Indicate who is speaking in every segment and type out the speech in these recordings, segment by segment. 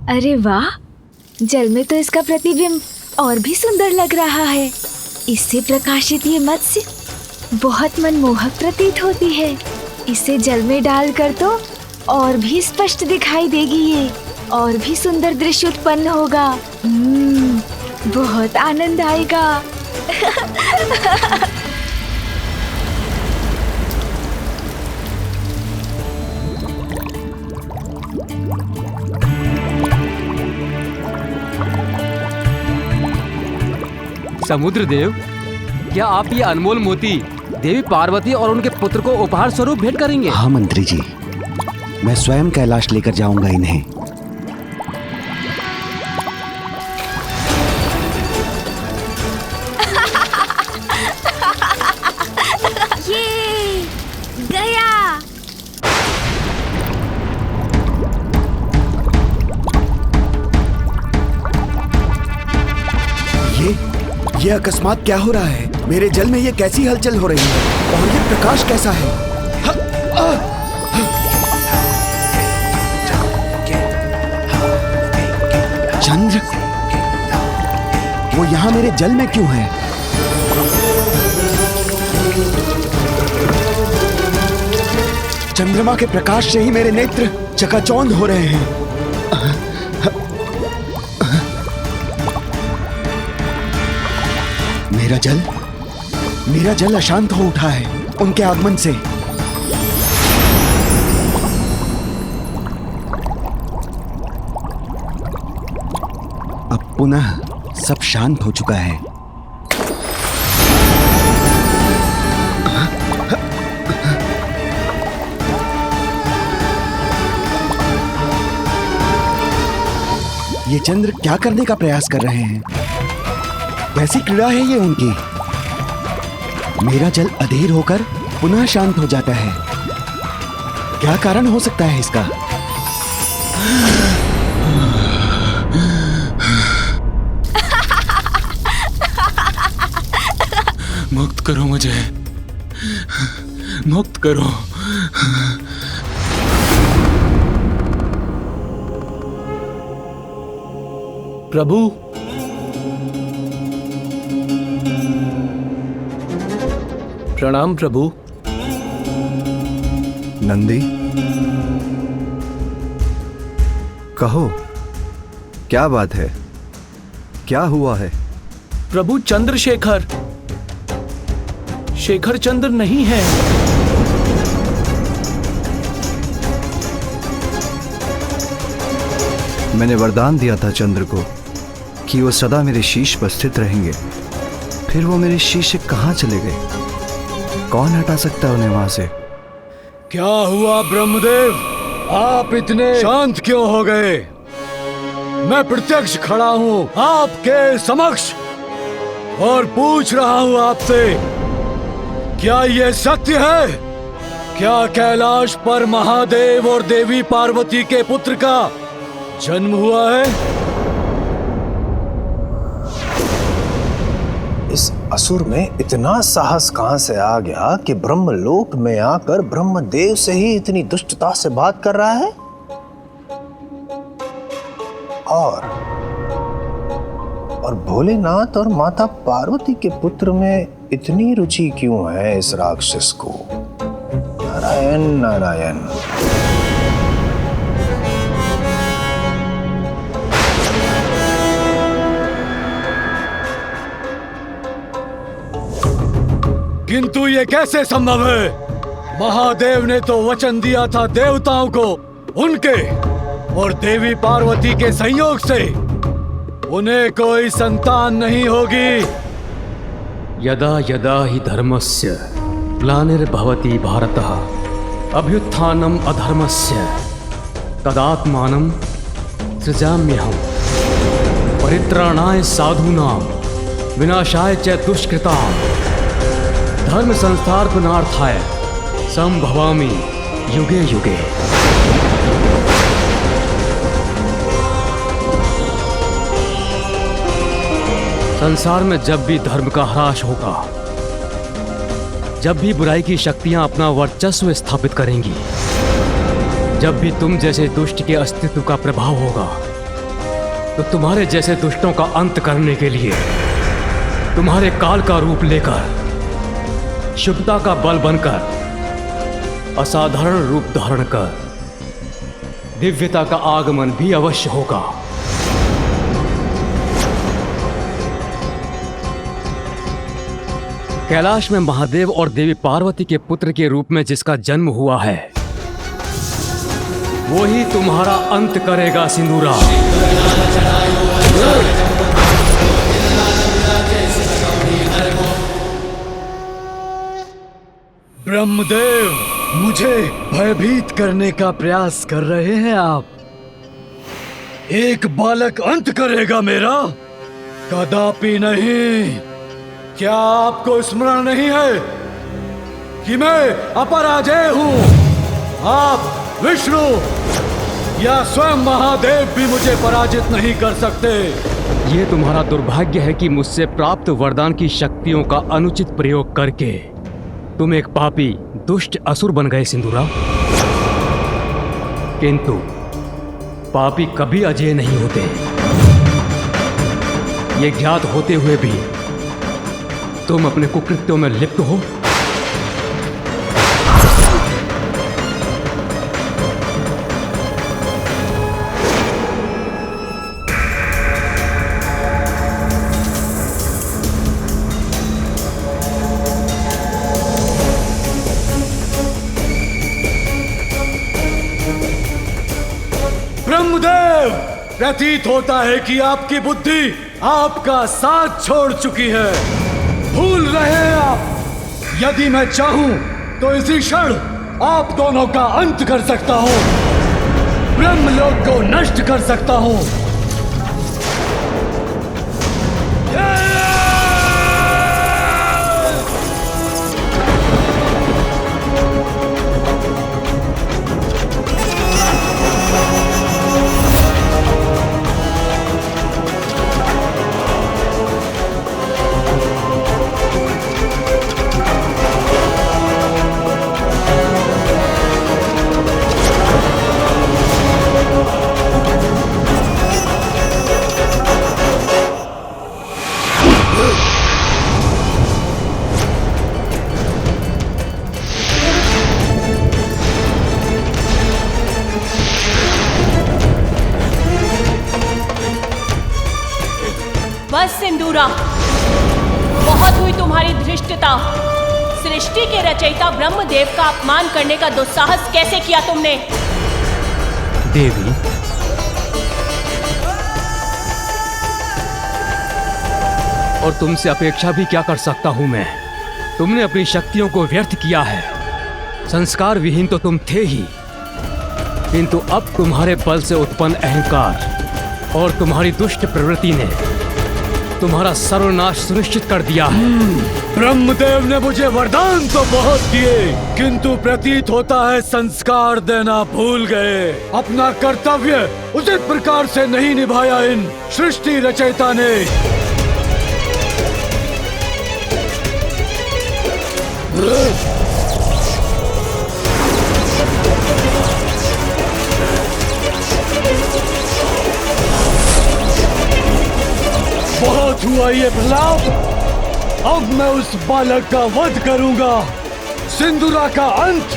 Speaker 1: अरे वाह, जल में तो इसका प्रतिबिंब और भी सुंदर लग रहा है। इससे प्रकाशित ये मत्स्य बहुत मनमोहक प्रतीत होती है। इसे जल में डालकर तो और भी स्पष्ट दिखाई देगी ये, और भी सुंदर दृश्य उत्पन्न होगा। बहुत आनंद आएगा।
Speaker 2: समुद्र देव, क्या आप ये अनमोल मोती देवी पार्वती और उनके पुत्र को उपहार स्वरूप भेंट करेंगे?
Speaker 3: हाँ मंत्री जी, मैं स्वयं कैलाश लेकर जाऊंगा इन्हें।
Speaker 1: ये गया।
Speaker 3: ये अकस्मात क्या हो रहा है? मेरे जल में ये कैसी हलचल हो रही है? और ये प्रकाश कैसा है? चंद्र, वो यहाँ मेरे जल में क्यों है? चंद्रमा के प्रकाश से ही मेरे नेत्र चकाचौंध हो रहे हैं। मेरा जल अशांत हो उठा है उनके आगमन से। अब पुनः सब शांत हो चुका है। ये चंद्र क्या करने का प्रयास कर रहे हैं? कैसी क्रीड़ा है ये उनकी? मेरा जल अधीर होकर पुनः शांत हो जाता है। क्या कारण हो सकता है इसका?
Speaker 4: मुक्त करो मुझे, मुक्त करो।
Speaker 5: प्रभु, प्रणाम प्रभु।
Speaker 6: नंदी, कहो क्या बात है? क्या हुआ है?
Speaker 5: प्रभु, चंद्रशेखर शेखर चंद्र नहीं है।
Speaker 6: मैंने वरदान दिया था चंद्र को कि वो सदा मेरे शीश पर स्थित रहेंगे। फिर वो मेरे शीश से कहाँ चले गए? कौन हटा सकता है उन्हें वहां से?
Speaker 7: क्या हुआ ब्रह्मदेव, आप इतने शांत क्यों हो गए? मैं प्रत्यक्ष खड़ा हूं आपके समक्ष और पूछ रहा हूं आपसे, क्या यह सत्य है? क्या कैलाश पर महादेव और देवी पार्वती के पुत्र का जन्म हुआ है?
Speaker 8: इस असुर में इतना साहस कहां से आ गया कि ब्रह्मलोक में आकर ब्रह्मदेव से ही इतनी दुष्टता से बात कर रहा है? और भोलेनाथ और माता पार्वती के पुत्र में इतनी रुचि क्यों है इस राक्षस को? नारायण नारायण।
Speaker 7: किंतु ये कैसे संभव है? महादेव ने तो वचन दिया था देवताओं को, उनके और देवी पार्वती के संयोग से उन्हें कोई संतान नहीं होगी।
Speaker 2: यदा यदा हि धर्मस्य ग्लानिर्भवति भारतः अभ्युत्थानम् अधर्मस्य तदात्मानं सृजाम्यहम् परित्राणाय साधूनां विनाशाय च दुष्कृतां धर्म संस्थापनार्थाय संभवामि युगे युगे। संसार में जब भी धर्म का ह्रास होगा, जब भी बुराई की शक्तियां अपना वर्चस्व स्थापित करेंगी, जब भी तुम जैसे दुष्ट के अस्तित्व का प्रभाव होगा, तो तुम्हारे जैसे दुष्टों का अंत करने के लिए तुम्हारे काल का रूप लेकर, शुभता का बल बनकर, असाधारण रूप धारण कर दिव्यता का आगमन भी अवश्य होगा। कैलाश में महादेव और देवी पार्वती के पुत्र के रूप में जिसका जन्म हुआ है, वही तुम्हारा अंत करेगा सिंदूरा।
Speaker 7: ब्रह्मदेव, मुझे भयभीत करने का प्रयास कर रहे हैं आप। एक बालक अंत करेगा मेरा? कदापि नहीं। क्या आपको स्मरण नहीं है कि मैं अपराजेय हूं? आप विष्णु या स्वयं महादेव भी मुझे पराजित नहीं कर सकते।
Speaker 2: ये तुम्हारा दुर्भाग्य है कि मुझसे प्राप्त वरदान की शक्तियों का अनुचित प्रयोग करके तुम एक पापी दुष्ट असुर बन गए सिंदूरा। किंतु पापी कभी अजेय नहीं होते। ये ज्ञात होते हुए भी तुम अपने कुकृत्यों में लिप्त हो।
Speaker 7: ब्रह्मदेव, प्रतीत होता है कि आपकी बुद्धि आपका साथ छोड़ चुकी है। भूल रहे हैं आप। यदि मैं चाहूं तो इसी क्षण आप दोनों का अंत कर सकता हूं, ब्रह्मलोक को नष्ट कर सकता हूं।
Speaker 9: बस सिंदूरा, बहुत हुई तुम्हारी धृष्टता। सृष्टि के रचयिता ब्रह्मदेव का अपमान करने का दुस्साहस कैसे किया तुमने?
Speaker 2: देवी, और तुमसे अपेक्षा भी क्या कर सकता हूं मैं? तुमने अपनी शक्तियों को व्यर्थ किया है। संस्कार विहीन तो तुम थे ही, किंतु अब तुम्हारे बल से उत्पन्न अहंकार और तुम्हारी दुष्ट प्रवृत्ति ने तुम्हारा सर्वनाश सुनिश्चित कर दिया है।
Speaker 7: ब्रह्मदेव ने मुझे वरदान तो बहुत दिए, किंतु प्रतीत होता है संस्कार देना भूल गए। अपना कर्तव्य उचित प्रकार से नहीं निभाया इन सृष्टि रचयिता ने। बहुत हुआ ये प्रलाप। अब मैं उस बालक का वध करूंगा। सिंदूरा का अंत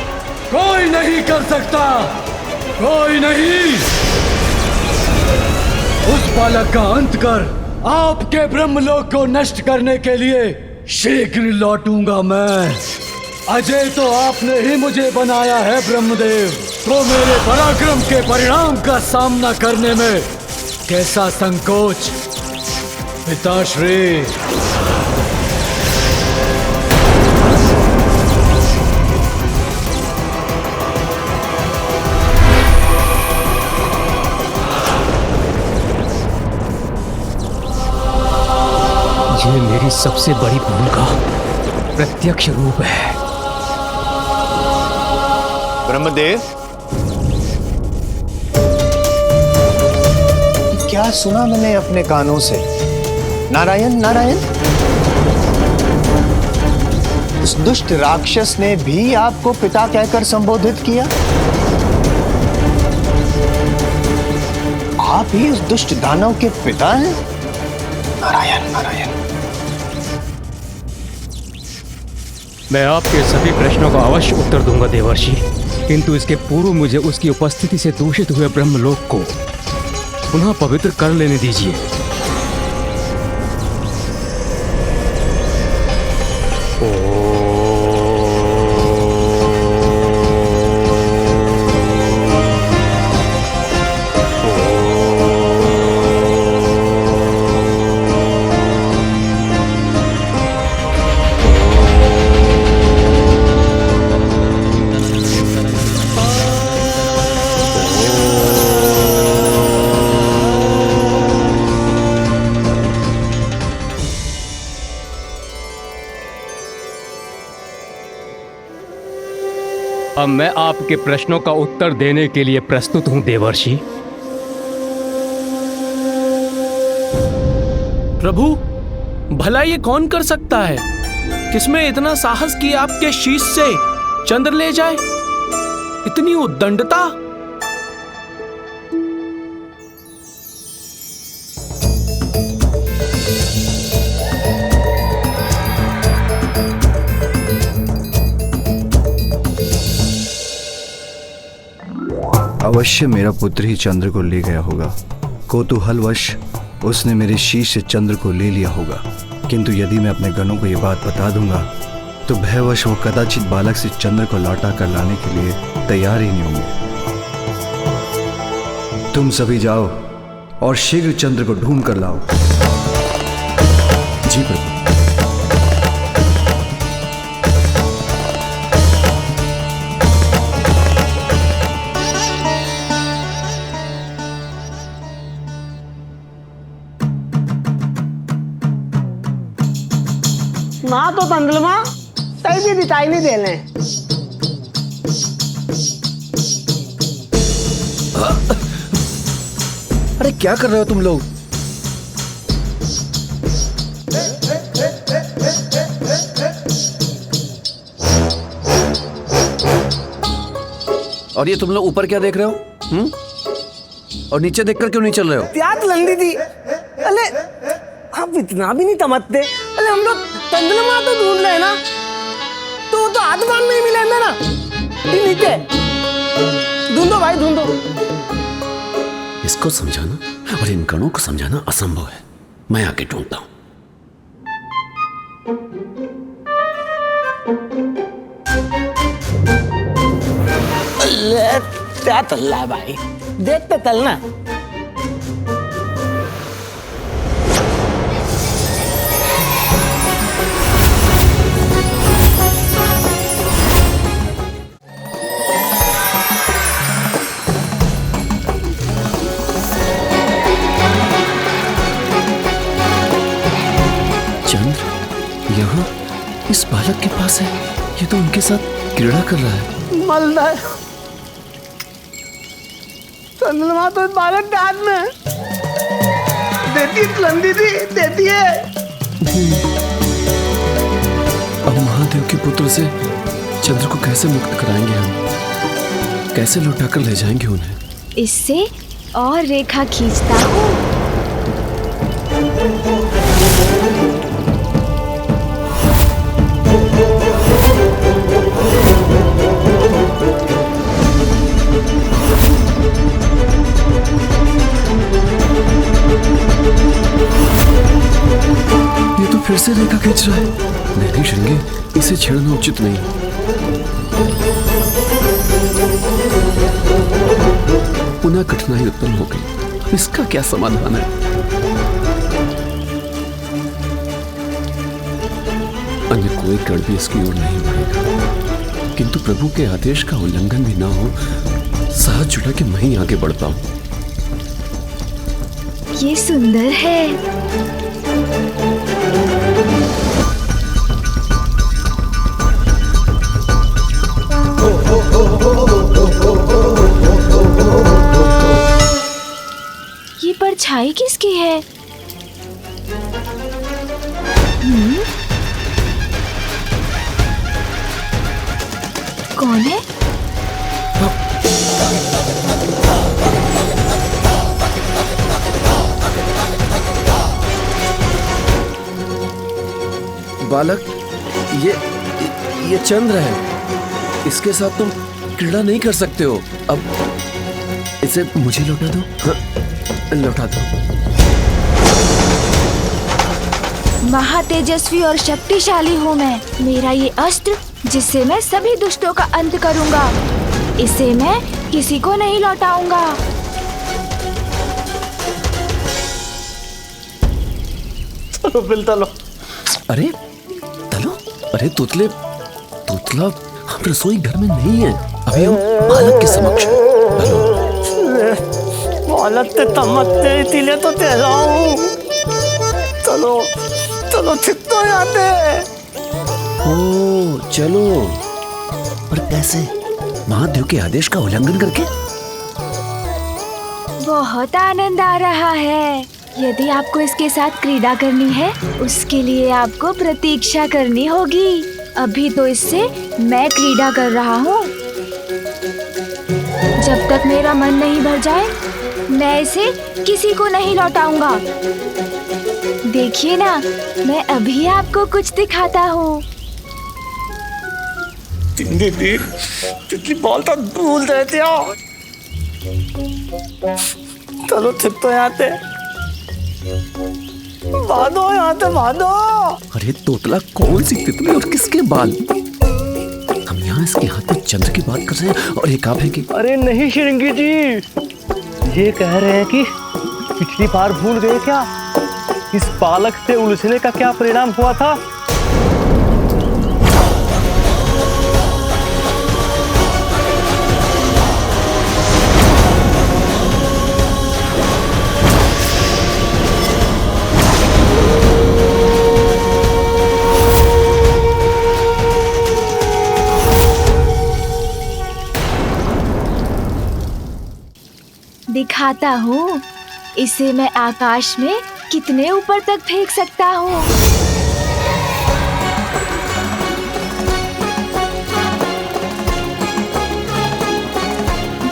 Speaker 7: कोई नहीं कर सकता, कोई नहीं। उस बालक का अंत कर आपके ब्रह्मलोक को नष्ट करने के लिए शीघ्र लौटूंगा मैं। अजय तो आपने ही मुझे बनाया है ब्रह्मदेव, तो मेरे पराक्रम के परिणाम का सामना करने में कैसा संकोच पिताश्री।
Speaker 2: ये मेरी सबसे बड़ी भूल का प्रत्यक्ष रूप है।
Speaker 8: ब्रह्मदेव, क्या सुना मैंने अपने कानों से? नारायण नारायण। उस दुष्ट राक्षस ने भी आपको पिता कहकर संबोधित किया। आप ही उस दुष्ट दानव के पिता हैं? नारायण नारायण।
Speaker 2: मैं आपके सभी प्रश्नों का अवश्य उत्तर दूंगा देवर्षि, किंतु इसके पूर्व मुझे उसकी उपस्थिति से दूषित हुए ब्रह्मलोक को पुनः पवित्र कर लेने दीजिए। अब मैं आपके प्रश्नों का उत्तर देने के लिए प्रस्तुत हूं देवर्षि।
Speaker 5: प्रभु, भला ये कौन कर सकता है? किसमें इतना साहस कि आपके शीश से चंद्र ले जाए? इतनी उद्दंडता?
Speaker 6: अवश्य मेरा पुत्र ही चंद्र को ले गया होगा। कौतूहलवश उसने मेरे शीश से चंद्र को ले लिया होगा, किंतु यदि मैं अपने गणों को यह बात बता दूंगा तो भयवश वो कदाचित बालक से चंद्र को लौटा कर लाने के लिए तैयार ही नहीं होंगे। तुम सभी जाओ और शीघ्र चंद्र को ढूंढ कर लाओ।
Speaker 4: जी प्रभु।
Speaker 10: माँ तो तंदलमा तय भी दिखाई नहीं दे रहे।
Speaker 6: अरे क्या कर रहे हो तुम लोग? और ये तुम लोग ऊपर क्या देख रहे हो? और नीचे देखकर क्यों नहीं चल रहे हो?
Speaker 10: प्यास लंदी थी। अरे आप इतना भी नहीं समझते। अरे हम लोग तंदलमा तो ढूंढ रहे हैं ना, तो आसमान में ही मिलेंगे ना। नीचे ढूंढो भाई, ढूंढो।
Speaker 4: इसको समझाना और इन गणों को समझाना असंभव है। मैं आके ढूंढता हूं।
Speaker 10: क्या चल रहा है भाई? देखते चलना।
Speaker 4: यहाँ इस बालक के पास है। ये तो उनके साथ क्रीड़ा कर रहा है।
Speaker 10: मलदा चंद्रमा तो इस बालक के हाथ में देती लंदी थी, देती है।
Speaker 4: अब महादेव के पुत्र से चंद्र को कैसे मुक्त कराएंगे हम? कैसे लौटा कर ले जाएंगे उन्हें?
Speaker 1: इससे और रेखा खींचता हूँ।
Speaker 4: ये तो फिर से रेखा खींच रहा है। नहीं श्रृंगी, इसे छेड़ना उचित नहीं। पुनः कठिनाई उत्पन्न हो गई। अब इसका क्या समाधान है? अन्य कोई गढ़ भी इसकी ओर नहीं बढ़ेगा, किंतु प्रभु के आदेश का उल्लंघन भी ना हो, साहस जुटा के मैं ही आगे बढ़ पाऊं।
Speaker 1: ये सुंदर है। ये परछाई किसकी है? कौन है?
Speaker 4: बालक ये चंद्र है, इसके साथ तुम क्रीड़ा नहीं कर सकते हो। अब इसे मुझे लौटा दो। हाँ, लौटा दो।
Speaker 1: महातेजस्वी और शक्तिशाली हूँ मैं। मेरा ये अस्त्र जिससे मैं सभी दुष्टों का अंत करूँगा, इसे मैं किसी को नहीं लौटाऊंगा।
Speaker 10: चलो बिल तलो।
Speaker 4: अरे तलो, अरे तोतला हम रसोई घर में नहीं है, अभी हम बालक के समक्ष हैं।
Speaker 10: बालक ते तमत्ते तिले तो तेलाऊं। चलो चलो छित्तो जाते।
Speaker 4: ओ चलो, पर कैसे? महादेव के आदेश का उल्लंघन करके?
Speaker 1: बहुत आनंद आ रहा है। यदि आपको इसके साथ क्रीड़ा करनी है, उसके लिए आपको प्रतीक्षा करनी होगी। अभी तो इससे मैं क्रीड़ा कर रहा हूँ। जब तक मेरा मन नहीं भर जाए, मैं इसे किसी को नहीं लौटाऊंगा। देखिए ना, मैं अभी आपको कुछ दिखाता हूँ।
Speaker 10: तितली बोलता भूल देते हो। चलो छित्तो जाते। भादो यहाँ से भादो।
Speaker 4: अरे तोतला, कौन सी तितली और किसके बाल? हम यहाँ इसके हाथ में चंद्र की बात कर रहे हैं और एक आप है कि...
Speaker 10: अरे नहीं श्रृंगी जी, ये कह रहे हैं कि पिछली बार भूल गए क्या, इस बालक से उलझने का क्या परिणाम हुआ था।
Speaker 1: दिखाता हूँ, इसे मैं आकाश में कितने ऊपर तक फेंक सकता हूँ।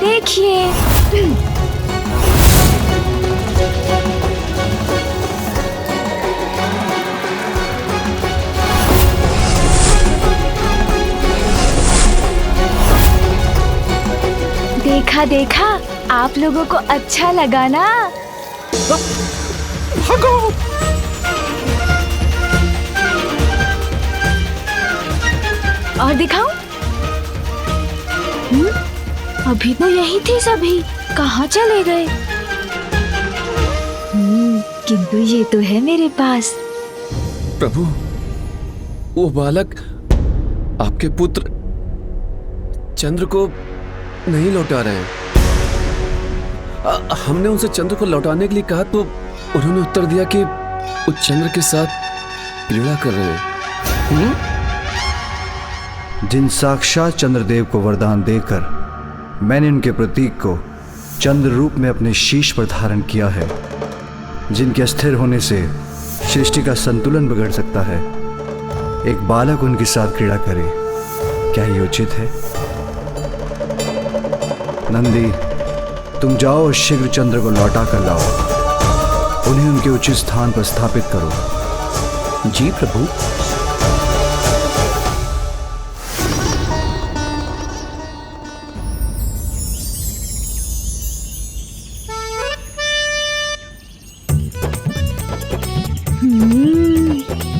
Speaker 1: देखिए। देखा देखा, आप लोगों को अच्छा लगा ना? और दिखाऊं? अभी तो यही थे सभी, कहाँ चले गए? किंतु ये तो है मेरे पास।
Speaker 4: प्रभु, वो बालक आपके पुत्र चंद्र को नहीं लौटा रहे हैं। हमने उनसे चंद्र को लौटाने के लिए कहा तो उन्होंने उत्तर दिया कि वो चंद्र के साथ क्रीड़ा कर रहे हैं।
Speaker 6: जिन साक्षात चंद्रदेव को वरदान देकर मैंने उनके प्रतीक को चंद्र रूप में अपने शीश पर धारण किया है, जिनके अस्थिर होने से सृष्टि का संतुलन बिगड़ सकता है, एक बालक उनके साथ क्रीड़ा करे, क्या ये उचित है? नंदी, तुम जाओ और शीघ्र चंद्र को लौटा कर लाओ। उन्हें उनके उचित स्थान पर स्थापित करो।
Speaker 4: जी प्रभु।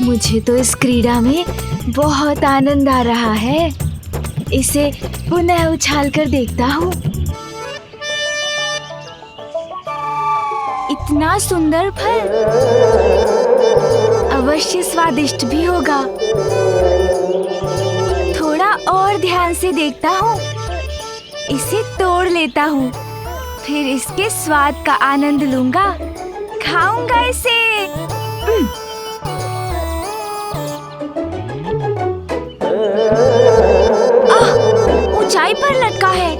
Speaker 1: मुझे तो इस क्रीड़ा में बहुत आनंद आ रहा है। इसे पुनः उछाल कर देखता हूँ। इतना सुंदर फल, अवश्य स्वादिष्ट भी होगा। थोड़ा और ध्यान से देखता हूँ। इसे तोड़ लेता हूँ, फिर इसके स्वाद का आनंद लूंगा, खाऊंगा इसे। ऊंचाई पर लटका है,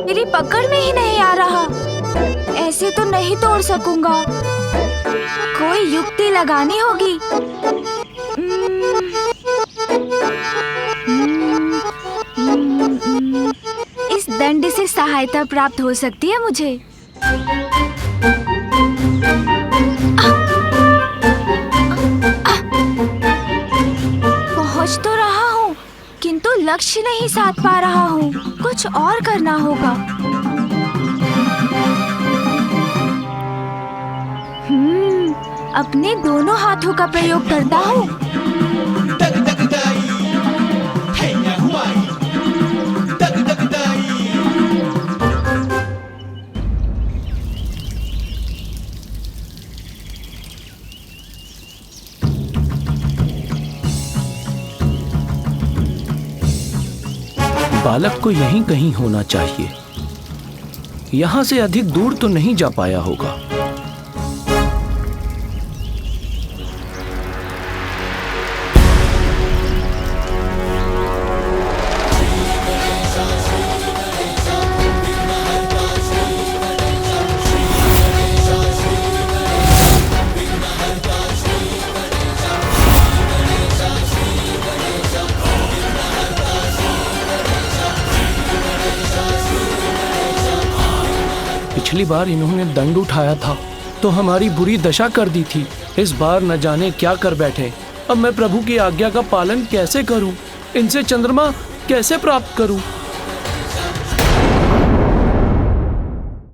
Speaker 1: मेरी पकड़ में ही नहीं आ रहा। ऐसे तो नहीं तोड़ सकूंगा, कोई युक्ति लगानी होगी। इस दंड से सहायता प्राप्त हो सकती है मुझे। लक्ष्य नहीं साध पा रहा हूँ। कुछ और करना होगा। अपने दोनों हाथों का प्रयोग करता हूँ।
Speaker 5: बालक को यहीं कहीं होना चाहिए। यहां से अधिक दूर तो नहीं जा पाया होगा। पिछली बार इन्होंने दंड उठाया था तो हमारी बुरी दशा कर दी थी। इस बार न जाने क्या कर बैठे। अब मैं प्रभु की आज्ञा का पालन कैसे करूं? इनसे चंद्रमा कैसे प्राप्त करूं?